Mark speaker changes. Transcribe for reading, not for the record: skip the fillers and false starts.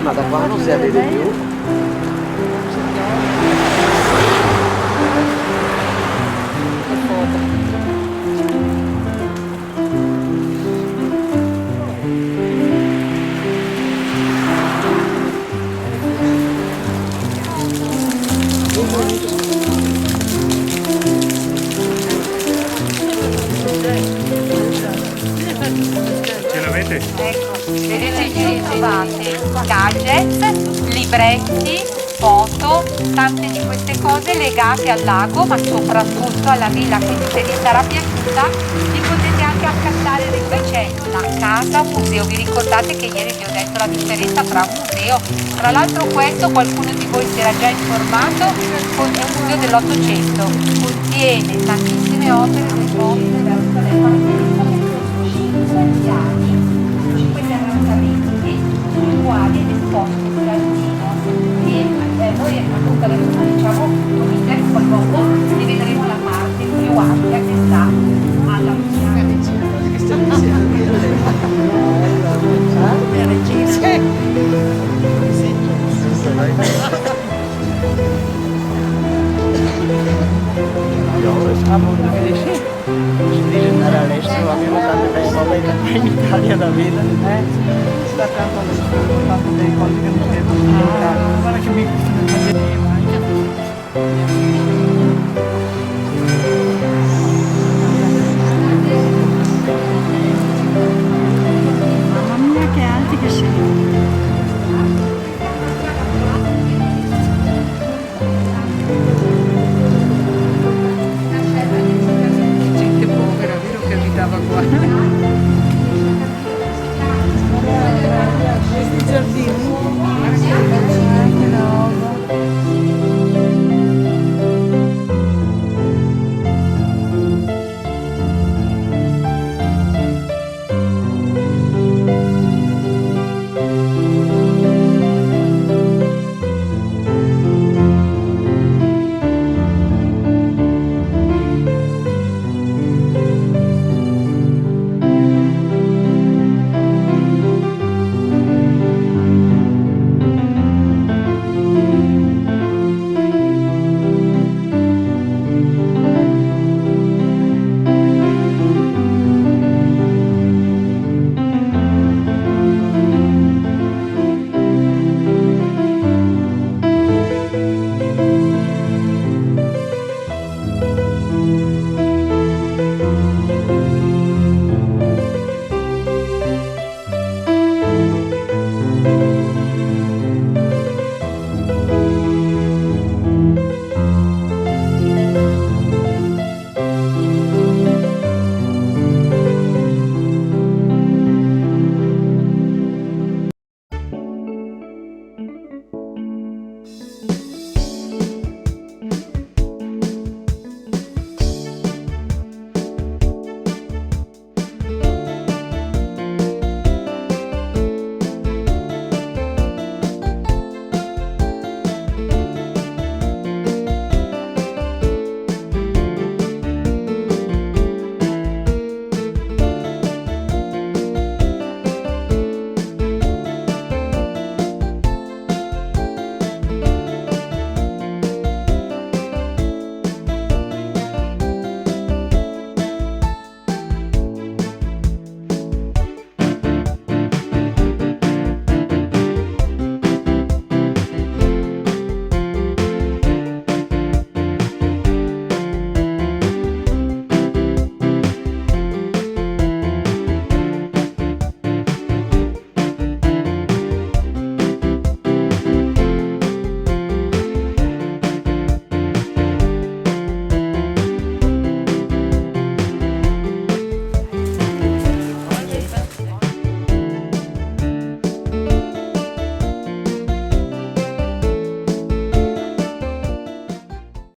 Speaker 1: ma da qua non si vede più.
Speaker 2: Ce l'avete?
Speaker 3: Ecco, vedete ci ritrovate gadget, libretti, foto, tante di queste cose legate al lago, ma soprattutto alla villa, quindi se vi sarà piaciuta vi potete anche accattare dentro, c'è la casa museo. Vi ricordate che ieri vi ho detto la differenza tra un museo? Tra l'altro questo, qualcuno di voi si era già informato, è un museo dell'800, contiene tantissime opere del mondo verso l'epoca. 5 terrazzamenti sui quali è disposto un giardino e noi appunto adesso diciamo cominceremo poi dopo e vedremo la parte più ampia che sta alla
Speaker 1: Di andare all'estero, abbiamo tante robe in Italia da vedere. Sta tanto all'estero, ho fatto delle cose che non devo fare. Guarda che mi faceva anche.
Speaker 4: Mamma mia che alti che sei!